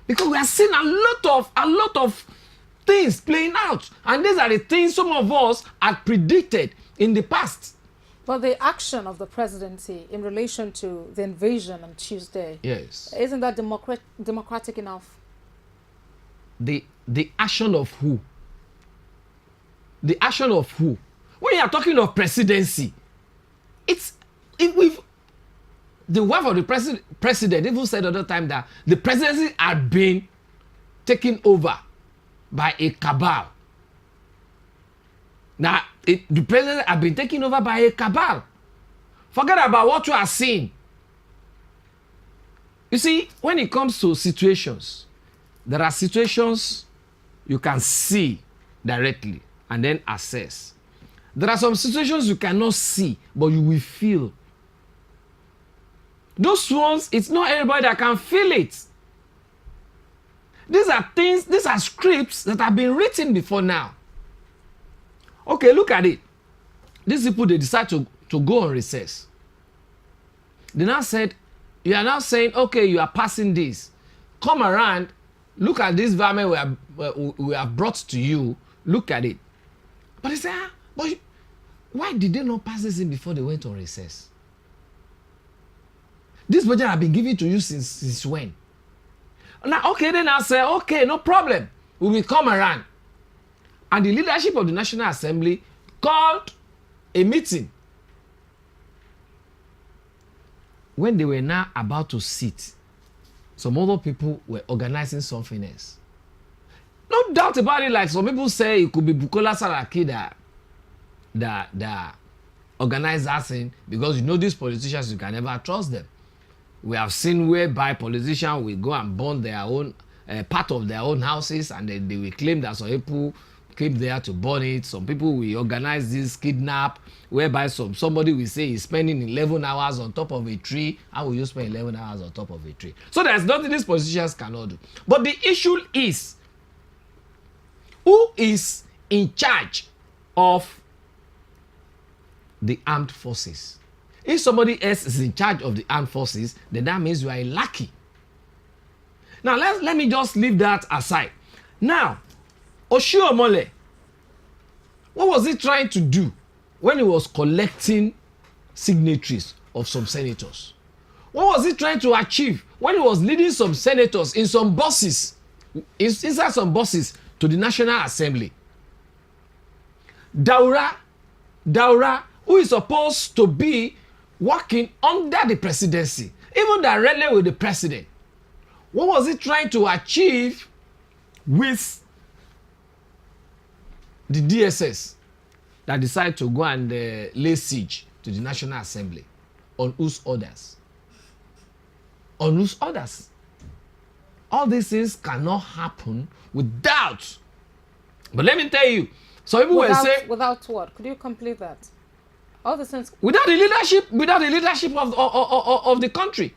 Because we are seeing a lot of things playing out. And these are the things some of us had predicted in the past. But the action of the presidency in relation to the invasion on Tuesday, yes, isn't that democratic enough? The action of who? The action of who? When you are talking of presidency, the wife of the president even said the other time that the presidency had been taken over by a cabal. Now, the president had been taken over by a cabal. Forget about what you are seeing. You see, when it comes to situations, there are situations you can see directly and then assess. There are some situations you cannot see, but you will feel. Those ones, it's not everybody that can feel it. These are scripts that have been written before now. Okay, look at it. These people, they decide to go on recess. They now said, you are now saying, okay, you are passing this. Come around, look at this environment we have brought to you. Look at it. But they say, but why did they not pass this in before they went on recess? This budget has been given to you since when? Now, okay, then I say, okay, no problem. We will come around. And the leadership of the National Assembly called a meeting. When they were now about to sit, some other people were organizing something else. No doubt about it, like some people say it could be Bukola Saraki that organized that thing, because you know these politicians, you can never trust them. We have seen whereby politicians will go and burn their own part of their own houses, and then they will claim that some people came there to burn it. Some people will organize this kidnap, whereby somebody will say he's spending 11 hours on top of a tree. How will you spend 11 hours on top of a tree? So there's nothing these politicians cannot do. But the issue is, who is in charge of the armed forces? If somebody else is in charge of the armed forces, then that means you are lucky. Now, let me just leave that aside. Now, Oshiomhole, what was he trying to do when he was collecting signatories of some senators? What was he trying to achieve when he was leading some senators in some buses, inside some buses to the National Assembly? Daura, who is supposed to be working under the presidency, even directly with the president, what was he trying to achieve with the DSS that decided to go and lay siege to the National Assembly? On whose orders? On whose orders? All these things cannot happen without. But let me tell you, some people were saying, without what? Could you complete that? All the sense. Without the leadership of the country,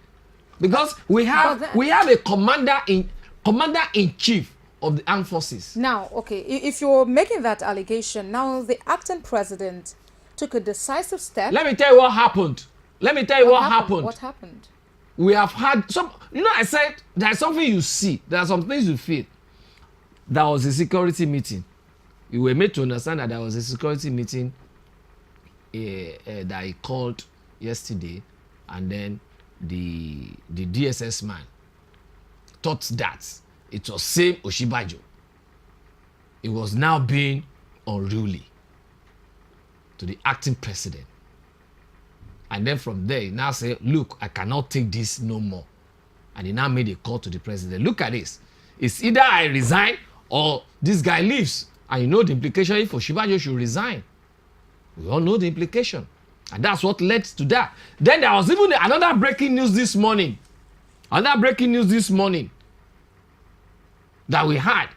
because we have a commander in chief of the armed forces. Now, okay, if you're making that allegation, now the acting president took a decisive step. Let me tell you what happened. Let me tell you what happened. What happened? We have had some, I said there's something you see, there are some things you feel. There was a security meeting. You were made to understand that there was a security meeting that he called yesterday, and then the DSS man thought that it was same Osinbajo. It was now being unruly to the acting president. And then from there, he now said, look, I cannot take this no more. And he now made a call to the president. Look at this. It's either I resign or this guy leaves. And you know the implication if Osinbajo should resign. We all know the implication. And that's what led to that. Then there was even another breaking news this morning. Another breaking news this morning that we had.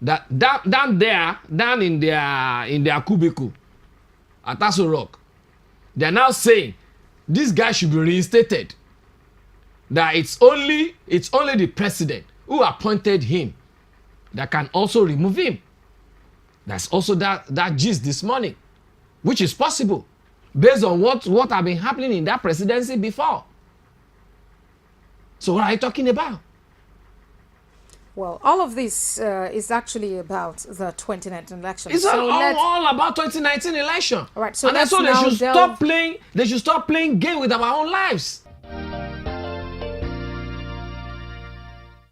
That down in their cubicle at Aso Rock, they're now saying this guy should be reinstated. That it's only the president who appointed him that can also remove him. That's also that gist this morning, which is possible based on what have been happening in that presidency before. So what are you talking about? Well, all of this is actually about the 2019 election. It's all about 2019 election. All right, so and that's let's why they now should stop playing. They should stop playing game with our own lives.